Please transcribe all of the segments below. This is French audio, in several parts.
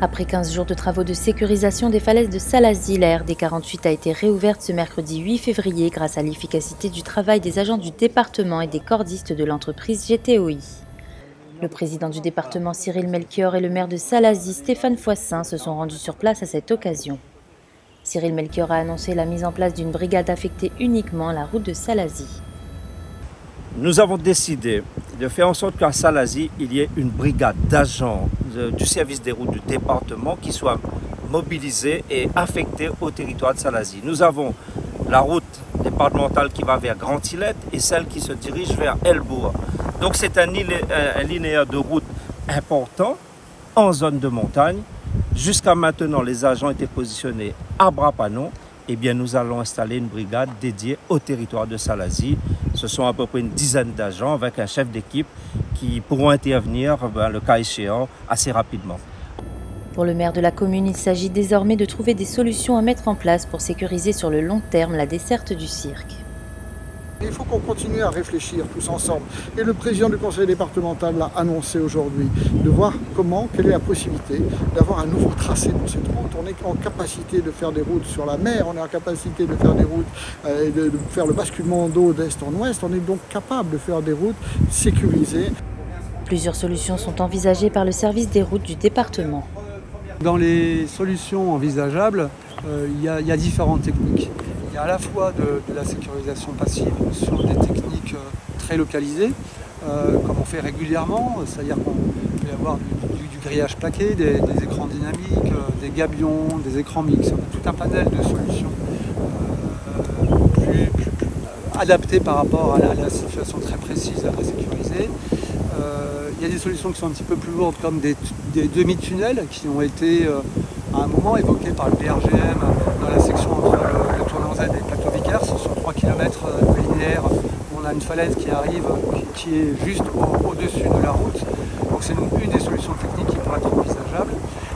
Après 15 jours de travaux de sécurisation des falaises de Salazie, la RD 48 a été réouverte ce mercredi 8 février grâce à l'efficacité du travail des agents du département et des cordistes de l'entreprise GTOI. Le président du département Cyril Melchior et le maire de Salazie Stéphane Foissin se sont rendus sur place à cette occasion. Cyril Melchior a annoncé la mise en place d'une brigade affectée uniquement à la route de Salazie. Nous avons décidé de faire en sorte qu'à Salazie, il y ait une brigade d'agents du service des routes du département qui soit mobilisée et affectée au territoire de Salazie. Nous avons la route départementale qui va vers Grand-Tillette et celle qui se dirige vers Elbourg. Donc c'est un linéaire de route important en zone de montagne. Jusqu'à maintenant, les agents étaient positionnés à Bras-Panon. Eh bien, nous allons installer une brigade dédiée au territoire de Salazie. Ce sont à peu près une dizaine d'agents avec un chef d'équipe qui pourront intervenir, le cas échéant, assez rapidement. Pour le maire de la commune, il s'agit désormais de trouver des solutions à mettre en place pour sécuriser sur le long terme la desserte du cirque. Il faut qu'on continue à réfléchir tous ensemble. Et le président du conseil départemental l'a annoncé aujourd'hui, de voir quelle est la possibilité d'avoir un nouveau tracé pour cette route. On est en capacité de faire des routes sur la mer, on est en capacité de faire des routes, de faire le basculement d'eau d'est en ouest. On est donc capable de faire des routes sécurisées. Plusieurs solutions sont envisagées par le service des routes du département. Dans les solutions envisageables, il y a différentes techniques. Il y a à la fois de la sécurisation passive sur des techniques très localisées, comme on fait régulièrement, c'est-à-dire qu'on peut y avoir du grillage plaqué, des écrans dynamiques, des gabions, des écrans mixtes. On a tout un panel de solutions plus adaptées par rapport à la situation très précise à sécuriser. Il y a des solutions qui sont un petit peu plus lourdes, comme des demi-tunnels qui ont été à un moment évoqués par le DRGM dans la section entre le tournant Z et le plateau Vickers, sur 3 km de linéaire où on a une falaise qui arrive, qui est juste au-dessus de la route. Donc c'est une des solutions techniques qui pourrait être envisageable.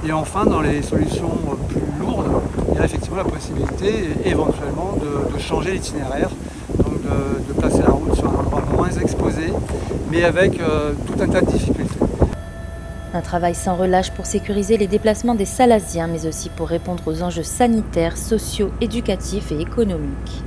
Et enfin, dans les solutions plus lourdes, il y a effectivement la possibilité éventuellement de changer l'itinéraire, donc de placer la route sur un endroit moins exposé, mais avec tout un tas de difficultés. Un travail sans relâche pour sécuriser les déplacements des Salaziens, mais aussi pour répondre aux enjeux sanitaires, sociaux, éducatifs et économiques.